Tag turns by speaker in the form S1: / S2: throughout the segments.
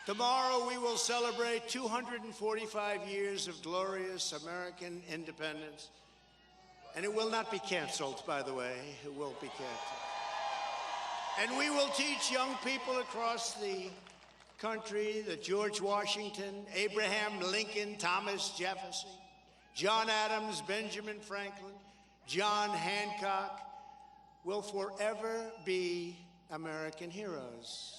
S1: Tomorrow we will celebrate 245 years of glorious American independence. And it will not be canceled, by the way. It won't be canceled. And we will teach young people across the country that George Washington, Abraham Lincoln, Thomas Jefferson, John Adams, Benjamin Franklin, John Hancock will forever be American heroes.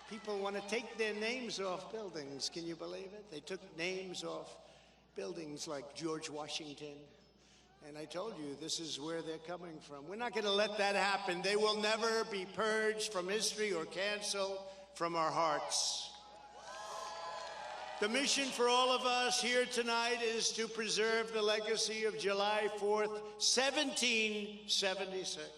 S1: People want to take their names off buildings. Can you believe it? They took names off buildings like George Washington. And I told you, this is where they're coming from. We're not going to let that happen. They will never be purged from history or canceled from our hearts. The mission for all of us here tonight is to preserve the legacy of July 4th, 1776.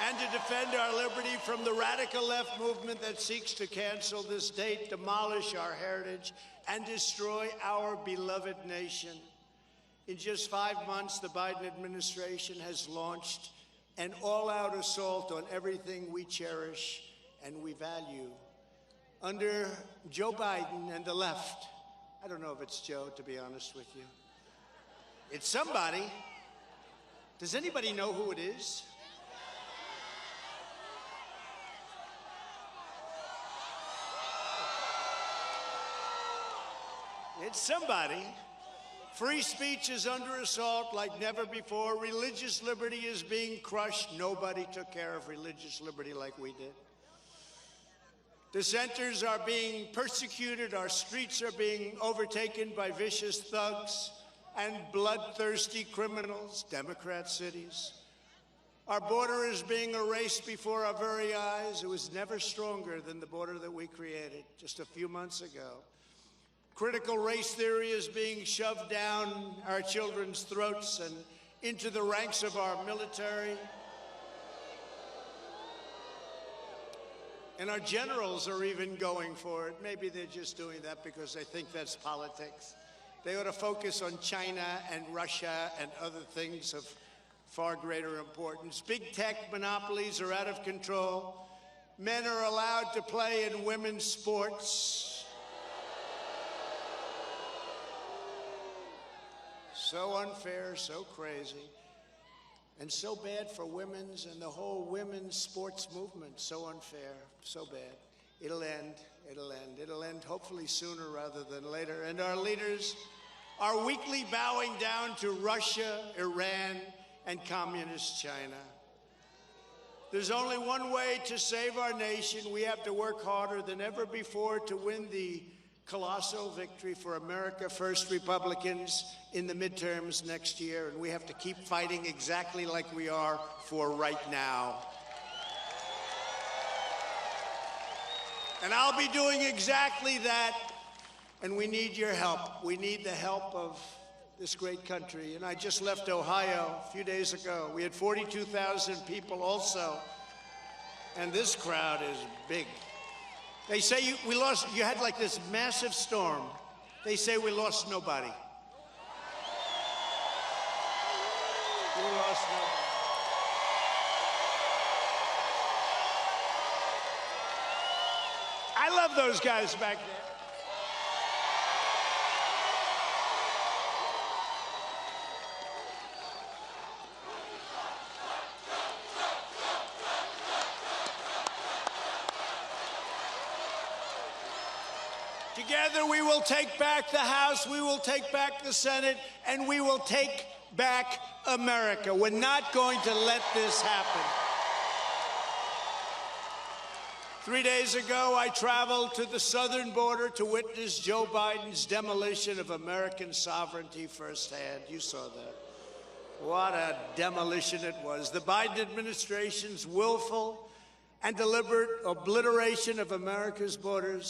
S1: And to defend our liberty from the radical left movement that seeks to cancel this date, demolish our heritage, and destroy our beloved nation. In just 5 months, the Biden administration has launched an all-out assault on everything we cherish and we value. Under Joe Biden and the left, I don't know if it's Joe, to be honest with you. It's somebody. Does anybody know who it is? It's somebody. Free speech is under assault like never before. Religious liberty is being crushed. Nobody took care of religious liberty like we did. Dissenters are being persecuted. Our streets are being overtaken by vicious thugs and bloodthirsty criminals, Democrat cities. Our border is being erased before our very eyes. It was never stronger than the border that we created just a few months ago. Critical race theory is being shoved down our children's throats and into the ranks of our military. And our generals are even going for it. Maybe they're just doing that because they think that's politics. They ought to focus on China and Russia and other things of far greater importance. Big tech monopolies are out of control. Men are allowed to play in women's sports. So unfair, so crazy, and so bad for women's and the whole women's sports movement. So unfair, so bad. It'll end, it'll end, it'll end hopefully sooner rather than later. And our leaders are weakly bowing down to Russia, Iran, and communist China. There's only one way to save our nation. We have to work harder than ever before to win the colossal victory for America First Republicans in the midterms next year, and we have to keep fighting exactly like we are for right now. And I'll be doing exactly that, and we need your help. We need the help of this great country. And I just left Ohio a few days ago. We had 42,000 people also, and this crowd is big. They say you had like this massive storm. They say we lost nobody. We lost nobody. I love those guys back there. Together we will take back the House, we will take back the Senate, and we will take back America. We're not going to let this happen. 3 days ago, I traveled to the southern border to witness Joe Biden's demolition of American sovereignty firsthand. You saw that. What a demolition it was. The Biden administration's willful and deliberate obliteration of America's borders